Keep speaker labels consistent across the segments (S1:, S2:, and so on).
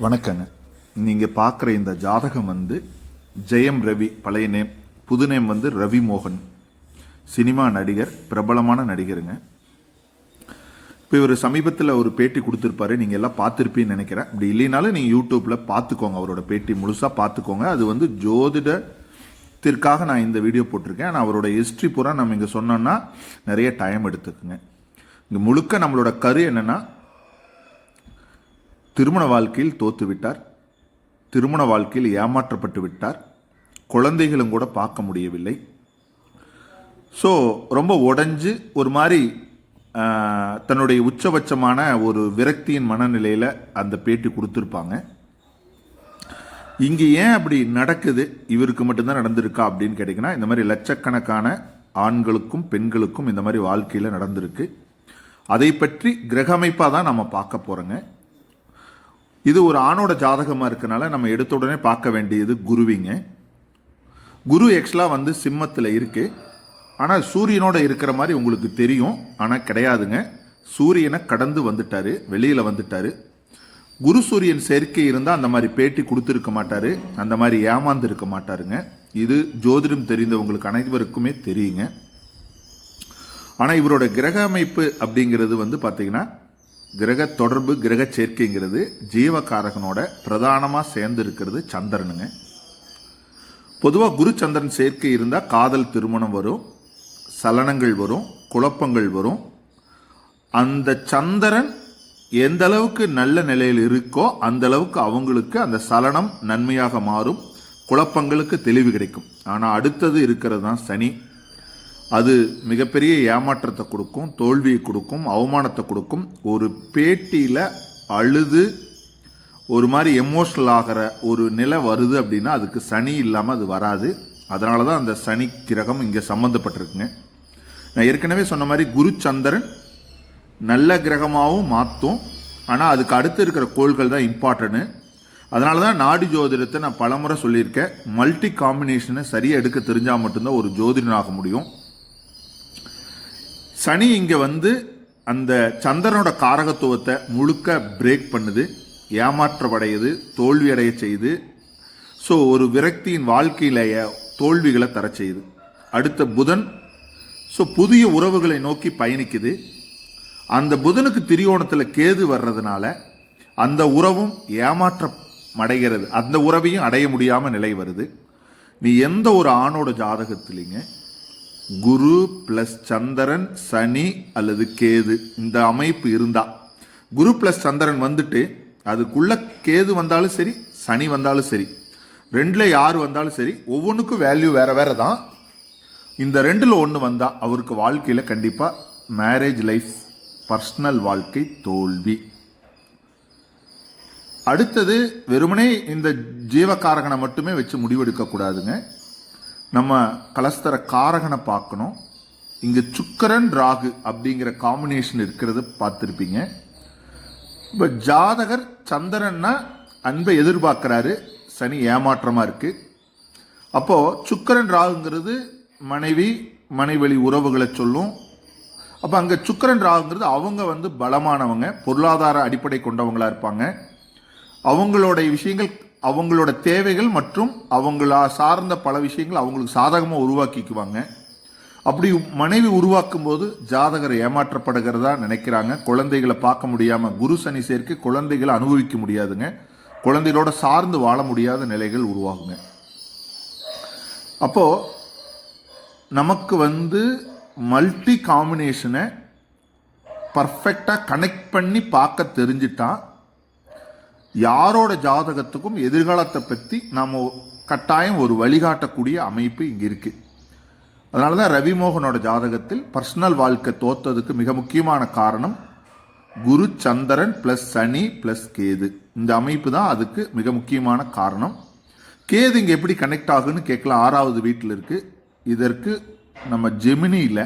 S1: வணக்கங்க. நீங்கள் பார்க்குற இந்த ஜாதகம் ஜெயம் ரவி, பழைய நேம். புது நேம் ரவி மோகன். சினிமா நடிகர், பிரபலமான நடிகருங்க. இப்போ இவர் சமீபத்தில் ஒரு பேட்டி கொடுத்துருப்பாரு, நீங்கள் எல்லாம் பார்த்துருப்பீன்னு நினைக்கிறேன். அப்படி இல்லைனாலும் நீங்கள் யூடியூப்பில் பார்த்துக்கோங்க, அவரோட பேட்டி முழுசாக பார்த்துக்கோங்க. அது ஜோதிடத்திற்காக நான் இந்த வீடியோ போட்டிருக்கேன். ஆனால் அவரோட ஹிஸ்ட்ரி பூரா நம்ம இங்கே சொன்னோன்னா நிறைய டைம் எடுத்துக்குங்க. இங்கே முழுக்க நம்மளோட கரு என்னென்னா, திருமண வாழ்க்கையில் தோத்து விட்டார், திருமண வாழ்க்கையில் ஏமாற்றப்பட்டு விட்டார், குழந்தைகளும் கூட பார்க்க முடியவில்லை. ஸோ ரொம்ப உடஞ்சு ஒரு மாதிரி தன்னுடைய உச்சபட்சமான ஒரு விரக்தியின் மனநிலையில் அந்த பேட்டி கொடுத்துருப்பாங்க. இங்கே ஏன் அப்படி நடக்குது, இவருக்கு மட்டும்தான் நடந்திருக்கா அப்படின்னு கேட்டிங்கன்னா, இந்த மாதிரி லட்சக்கணக்கான ஆண்களுக்கும் பெண்களுக்கும் இந்த மாதிரி வாழ்க்கையில் நடந்திருக்கு. அதை பற்றி கிரகமைப்பாக தான் நம்ம பார்க்க போகிறோங்க. இது ஒரு ஆணோட ஜாதகமாக இருக்கனால நம்ம எடுத்த உடனே பார்க்க வேண்டியது குருவிங்க. குரு ஆக்சுவலாக சிம்மத்தில் இருக்கு. ஆனால் சூரியனோட இருக்கிற மாதிரி உங்களுக்கு தெரியும், ஆனால் கிடையாதுங்க. சூரியனை கடந்து வந்துட்டாரு, வெளியில் வந்துட்டாரு. குரு சூரியன் சேர்க்கை இருந்தால் அந்த மாதிரி பேட்டி கொடுத்துருக்க மாட்டாரு, அந்த மாதிரி ஏமாந்து இருக்க மாட்டாருங்க. இது ஜோதிடம் தெரிந்தவங்களுக்கு அனைவருக்குமே தெரியுங்க. ஆனால் இவரோட கிரக அமைப்பு அப்படிங்கிறது பார்த்தீங்கன்னா, கிரக தொடர்பு, கிரக சேர்க்கைங்கிறது ஜீவகாரகனோட பிரதானமாக சேர்ந்து இருக்கிறது சந்திரனுங்க. பொதுவாக குரு சந்திரன் சேர்க்கை இருந்தால் காதல், திருமணம் வரும், சலனங்கள் வரும், குழப்பங்கள் வரும். அந்த சந்திரன் எந்த அளவுக்கு நல்ல நிலையில் இருக்கோ அந்த அளவுக்கு அவங்களுக்கு அந்த சலனம் நன்மையாக மாறும், குழப்பங்களுக்கு தெளிவு கிடைக்கும். ஆனால் அடுத்தது இருக்கிறது தான் சனி. அது மிகப்பெரிய ஏமாற்றத்தை கொடுக்கும், தோல்வியை கொடுக்கும், அவமானத்தை கொடுக்கும். ஒரு பேட்டியில் அழுது ஒரு மாதிரி எமோஷனல் ஆகிற ஒரு நிலை வருது அப்படின்னா அதுக்கு சனி இல்லாமல் அது வராது. அதனால தான் அந்த சனி கிரகம் இங்கே சம்மந்தப்பட்டிருக்குங்க. நான் ஏற்கனவே சொன்ன மாதிரி குரு சந்திரன் நல்ல கிரகமாகவும் மாற்றும், ஆனால் அதுக்கு அடுத்து இருக்கிற கோள்கள் தான் இம்பார்ட்டன்ட்டு. அதனால தான் நாடி ஜோதிடத்தை நான் பலமுறை சொல்லியிருக்கேன், மல்டி காம்பினேஷனை சரியாக எடுக்க தெரிஞ்சால் மட்டும்தான் ஒரு ஜோதிடன் ஆக முடியும். சனி இங்கே அந்த சந்திரனோட காரகத்துவத்தை முழுக்க பிரேக் பண்ணுது, ஏமாற்றமடையுது, தோல்வி அடைய செய்து. ஸோ ஒரு விரக்தியின் வாழ்க்கையிலேயே தோல்விகளை தர செய்யுது. அடுத்த புதன் புதிய உறவுகளை நோக்கி பயணிக்குது. அந்த புதனுக்கு திரியோணத்தில் கேது வர்றதுனால அந்த உறவும் ஏமாற்றம் அடைகிறது, அந்த உறவையும் அடைய முடியாமல் நிலை வருது. நீ எந்த ஒரு ஆணோட ஜாதகத்திலிங்க குரு பிளஸ் சந்திரன், சனி அல்லது கேது இந்த அமைப்பு இருந்தா, குரு பிளஸ் சந்திரன் அதுக்குள்ள கேது வந்தாலும் சரி, சனி வந்தாலும் சரி, ரெண்டுல யார் வந்தாலும் சரி, ஒவ்வொன்றுக்கும் வேல்யூ வேற வேற தான். இந்த ரெண்டுல ஒன்று வந்தா அவருக்கு வாழ்க்கையில கண்டிப்பா மேரேஜ் லைஃப், பர்சனல் வாழ்க்கை தோல்வி. அடுத்தது வெறுமனே இந்த ஜீவகாரகனை மட்டுமே வச்சு முடிவெடுக்க கூடாதுங்க. நம்ம கலஸ்தர காரகனை பார்க்கணும். இங்கே சுக்கரன் ராகு அப்படிங்கிற காம்பினேஷன் இருக்கிறது பார்த்துருப்பீங்க. இப்போ ஜாதகர் சந்திரன்னா அன்பை எதிர்பார்க்குறாரு, சனி ஏமாற்றமாக இருக்கு. அப்போது சுக்கரன் ராகுங்கிறது மனைவழி உறவுகளை சொல்லும். அப்போ அங்கே சுக்கரன் ராகுங்கிறது அவங்க பலமானவங்க, பொருளாதார அடிப்படை கொண்டவங்களாக இருப்பாங்க. அவங்களோட விஷயங்கள், அவங்களோட தேவைகள் மற்றும் அவங்கள சார்ந்த பல விஷயங்கள் அவங்களுக்கு சாதகமாக உருவாக்கிக்குவாங்க. அப்படி மனைவி உருவாக்கும் போது ஜாதகர் ஏமாற்றப்படுகிறதா நினைக்கிறாங்க. குழந்தைகளை பார்க்க முடியாமல், குரு சனி சேர்க்கை குழந்தைகளை அனுபவிக்க முடியாதுங்க, குழந்தைகளோட சார்ந்து வாழ முடியாத நிலைகள் உருவாகுங்க. அப்போ நமக்கு மல்டி காம்பினேஷனை பர்ஃபெக்டாக கனெக்ட் பண்ணி பார்க்க தெரிஞ்சிட்டா யாரோட ஜாதகத்துக்கும் எதிர்காலத்தை பற்றி நாம் கட்டாயம் ஒரு வழிகாட்டக்கூடிய அமைப்பு இங்கே இருக்குது. அதனால தான் ரவிமோகனோட ஜாதகத்தில் பர்சனல் வாழ்க்கை தோத்ததுக்கு மிக முக்கியமான காரணம் குரு சந்திரன் ப்ளஸ் சனி ப்ளஸ் கேது. இந்த அமைப்பு தான் அதுக்கு மிக முக்கியமான காரணம். கேது இங்கே எப்படி கனெக்ட் ஆகுன்னு கேட்கலாம். 6வது வீட்டில் இருக்குது. இதற்கு நம்ம ஜெமினியில்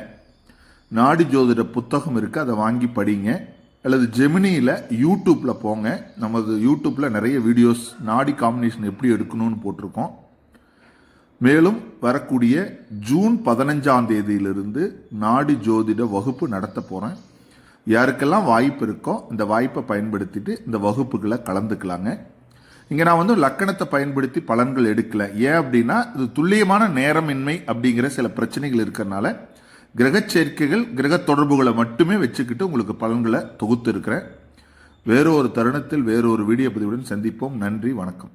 S1: நாடி ஜோதிட புத்தகம் இருக்குது, அதை வாங்கி படிங்க. அல்லது ஜெமினியில் யூடியூப்பில் போங்க. நமது யூடியூப்பில் நிறைய வீடியோஸ் நாடி காம்பினேஷன் எப்படி எடுக்கணும்னு போட்டிருக்கோம். மேலும் வரக்கூடிய ஜூன் 15ஆம் தேதியிலிருந்து நாடி ஜோதிட வகுப்பு நடத்த போகிறேன். யாருக்கெல்லாம் வாய்ப்பு இருக்கோ இந்த வாய்ப்பை பயன்படுத்திட்டு இந்த வகுப்புகளை கலந்துக்கலாங்க. இங்கே நான் வந்து லக்கணத்தை பயன்படுத்தி பலன்கள் எடுக்கல. ஏன் அப்படின்னா இது துல்லியமான நேரமின்மை அப்படிங்கிற சில பிரச்சனைகள் இருக்கிறனால கிரக சேர்க்கைகள் கிரக தொடர்புகளை மட்டுமே வச்சுக்கிட்டு உங்களுக்கு பலன்களை தொகுத்து இருக்கிறேன். வேறு ஒரு தருணத்தில் வேறு ஒரு வீடியோ பதிவுடன் சந்திப்போம். நன்றி, வணக்கம்.